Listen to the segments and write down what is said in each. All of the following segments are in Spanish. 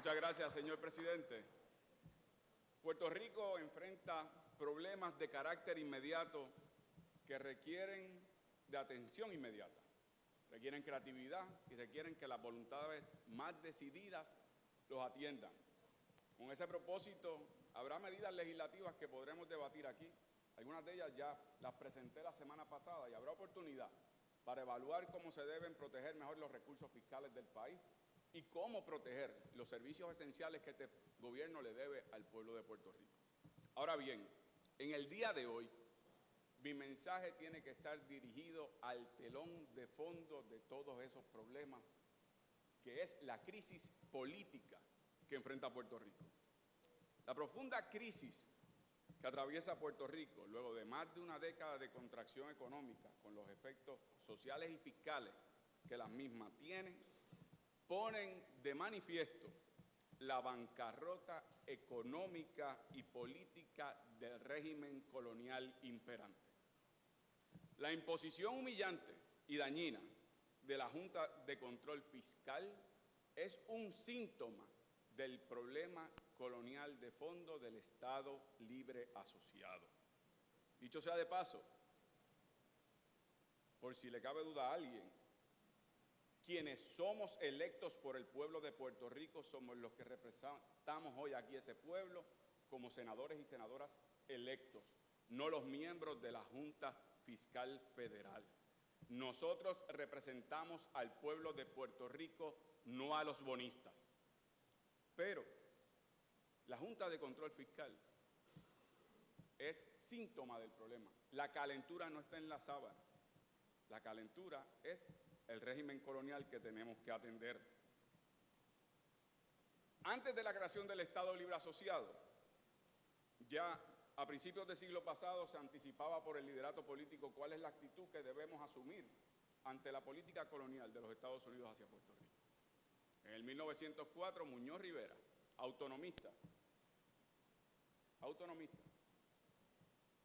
Muchas gracias, señor presidente. Puerto Rico enfrenta problemas de carácter inmediato que requieren de atención inmediata, requieren creatividad y requieren que las voluntades más decididas los atiendan. Con ese propósito, habrá medidas legislativas que podremos debatir aquí. Algunas de ellas ya las presenté la semana pasada y habrá oportunidad para evaluar cómo se deben proteger mejor los recursos fiscales del país y cómo proteger los servicios esenciales que este gobierno le debe al pueblo de Puerto Rico. Ahora bien, en el día de hoy, mi mensaje tiene que estar dirigido al telón de fondo de todos esos problemas, que es la crisis política que enfrenta Puerto Rico. La profunda crisis que atraviesa Puerto Rico, luego de más de una década de contracción económica, con los efectos sociales y fiscales que las mismas tienen, ponen de manifiesto la bancarrota económica y política del régimen colonial imperante. La imposición humillante y dañina de la Junta de Control Fiscal es un síntoma del problema colonial de fondo del Estado Libre Asociado. Dicho sea de paso, por si le cabe duda a alguien, quienes somos electos por el pueblo de Puerto Rico somos los que representamos hoy aquí ese pueblo como senadores y senadoras electos, no los miembros de la Junta Fiscal Federal. Nosotros representamos al pueblo de Puerto Rico, no a los bonistas. Pero la Junta de Control Fiscal es síntoma del problema. La calentura no está en la sábana. La calentura es el régimen colonial que tenemos que atender. Antes de la creación del Estado Libre Asociado, ya a principios del siglo pasado se anticipaba por el liderato político cuál es la actitud que debemos asumir ante la política colonial de los Estados Unidos hacia Puerto Rico. En el 1904, Muñoz Rivera, autonomista,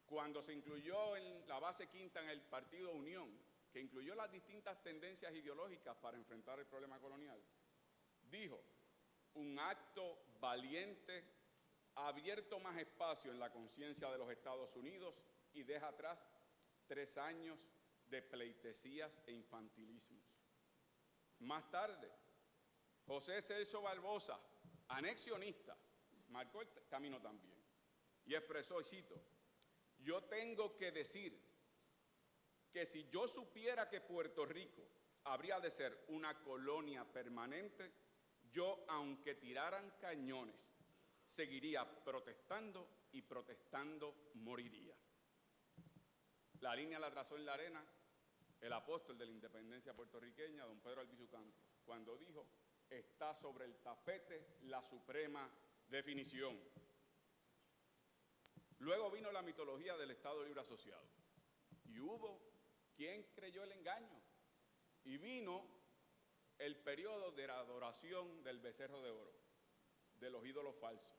cuando se incluyó en la base quinta en el Partido Unión, que incluyó las distintas tendencias ideológicas para enfrentar el problema colonial, dijo: un acto valiente ha abierto más espacio en la conciencia de los Estados Unidos y deja atrás 3 años de pleitesías e infantilismos. Más tarde, José Celso Barbosa, anexionista, marcó el camino también y expresó, y cito: yo tengo que decir que si yo supiera que Puerto Rico habría de ser una colonia permanente, yo, aunque tiraran cañones, seguiría protestando y protestando moriría. La línea la trazó en la arena el apóstol de la independencia puertorriqueña, don Pedro Albizu Campos, cuando dijo: está sobre el tapete la suprema definición. Luego vino la mitología del Estado Libre Asociado y hubo quien creyó el engaño y vino el periodo de la adoración del becerro de oro, de los ídolos falsos.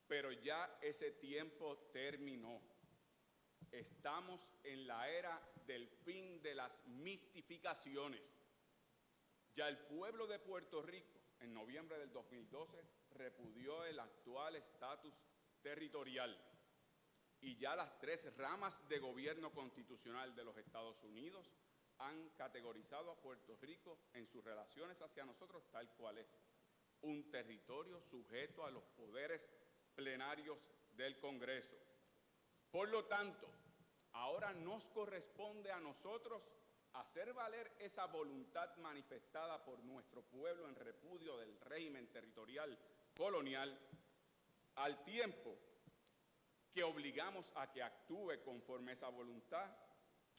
Pero ya ese tiempo terminó. Estamos en la era del fin de las mistificaciones. Ya el pueblo de Puerto Rico, en noviembre del 2012, repudió el actual estatus territorial y ya las 3 ramas de gobierno constitucional de los Estados Unidos han categorizado a Puerto Rico en sus relaciones hacia nosotros tal cual es: un territorio sujeto a los poderes plenarios del Congreso. Por lo tanto, ahora nos corresponde a nosotros hacer valer esa voluntad manifestada por nuestro pueblo en repudio del régimen territorial colonial, al tiempo que obligamos a que actúe conforme a esa voluntad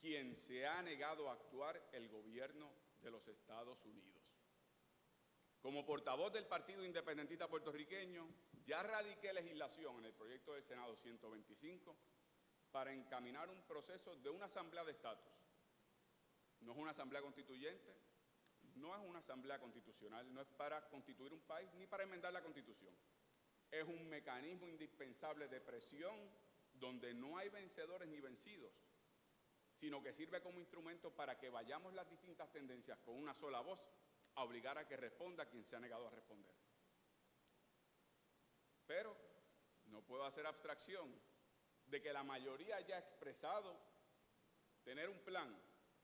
quien se ha negado a actuar, el gobierno de los Estados Unidos. Como portavoz del Partido Independentista Puertorriqueño, ya radiqué legislación en el proyecto del Senado 125 para encaminar un proceso de una asamblea de estatus. No es una asamblea constituyente, no es una asamblea constitucional, no es para constituir un país ni para enmendar la Constitución. Es un mecanismo indispensable de presión donde no hay vencedores ni vencidos, sino que sirve como instrumento para que vayamos las distintas tendencias con una sola voz a obligar a que responda a quien se ha negado a responder. Pero no puedo hacer abstracción de que la mayoría haya expresado tener un plan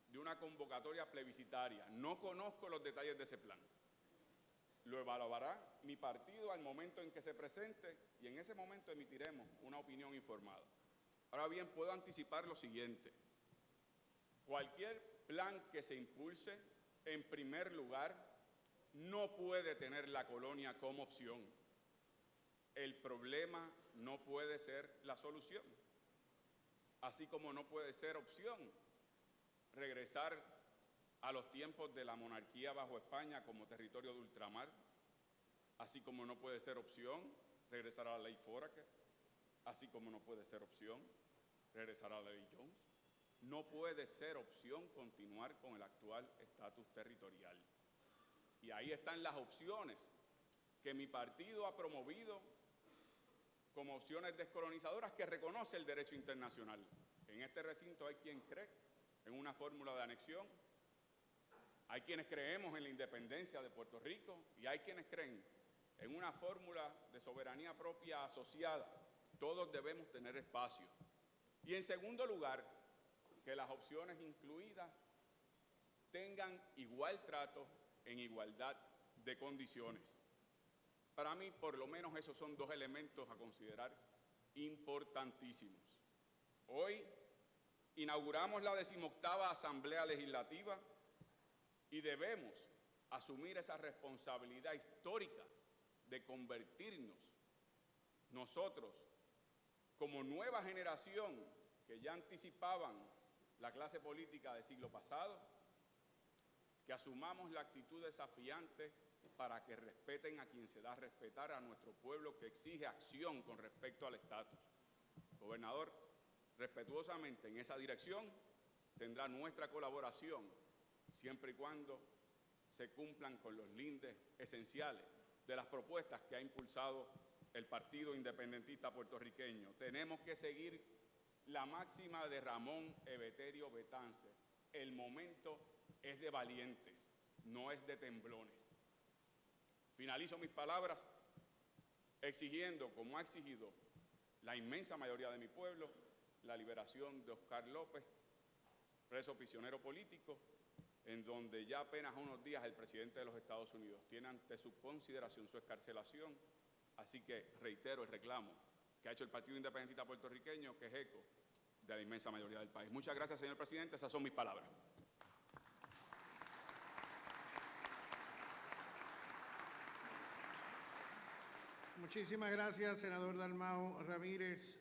de una convocatoria plebiscitaria. No conozco los detalles de ese plan. Lo evaluará mi partido al momento en que se presente y en ese momento emitiremos una opinión informada. Ahora bien, puedo anticipar lo siguiente. Cualquier plan que se impulse, en primer lugar, no puede tener la colonia como opción. El problema no puede ser la solución, así como no puede ser opción regresar a los tiempos de la monarquía bajo España como territorio de ultramar, así como no puede ser opción regresar a la ley Foraker, así como no puede ser opción regresar a la ley Jones. No puede ser opción continuar con el actual estatus territorial. Y ahí están las opciones que mi partido ha promovido como opciones descolonizadoras que reconoce el derecho internacional. En este recinto hay quien cree en una fórmula de anexión, hay quienes creemos en la independencia de Puerto Rico y hay quienes creen en una fórmula de soberanía propia asociada. Todos debemos tener espacio. Y en segundo lugar, que las opciones incluidas tengan igual trato en igualdad de condiciones. Para mí, por lo menos, esos son dos elementos a considerar importantísimos. Hoy inauguramos la 18ª Asamblea Legislativa y debemos asumir esa responsabilidad histórica de convertirnos nosotros como nueva generación que ya anticipaban la clase política del siglo pasado, que asumamos la actitud desafiante para que respeten a quien se da a respetar, a nuestro pueblo que exige acción con respecto al estatus. Gobernador, respetuosamente en esa dirección tendrá nuestra colaboración, siempre y cuando se cumplan con los lindes esenciales de las propuestas que ha impulsado el Partido Independentista Puertorriqueño. Tenemos que seguir la máxima de Ramón Emeterio Betance: el momento es de valientes, no es de temblones. Finalizo mis palabras exigiendo, como ha exigido la inmensa mayoría de mi pueblo, la liberación de Oscar López, preso prisionero político, en donde ya apenas unos días el presidente de los Estados Unidos tiene ante su consideración su excarcelación. Así que reitero el reclamo que ha hecho el Partido Independentista Puertorriqueño, que es eco de la inmensa mayoría del país. Muchas gracias, señor presidente. Esas son mis palabras. Muchísimas gracias, senador Dalmau Ramírez.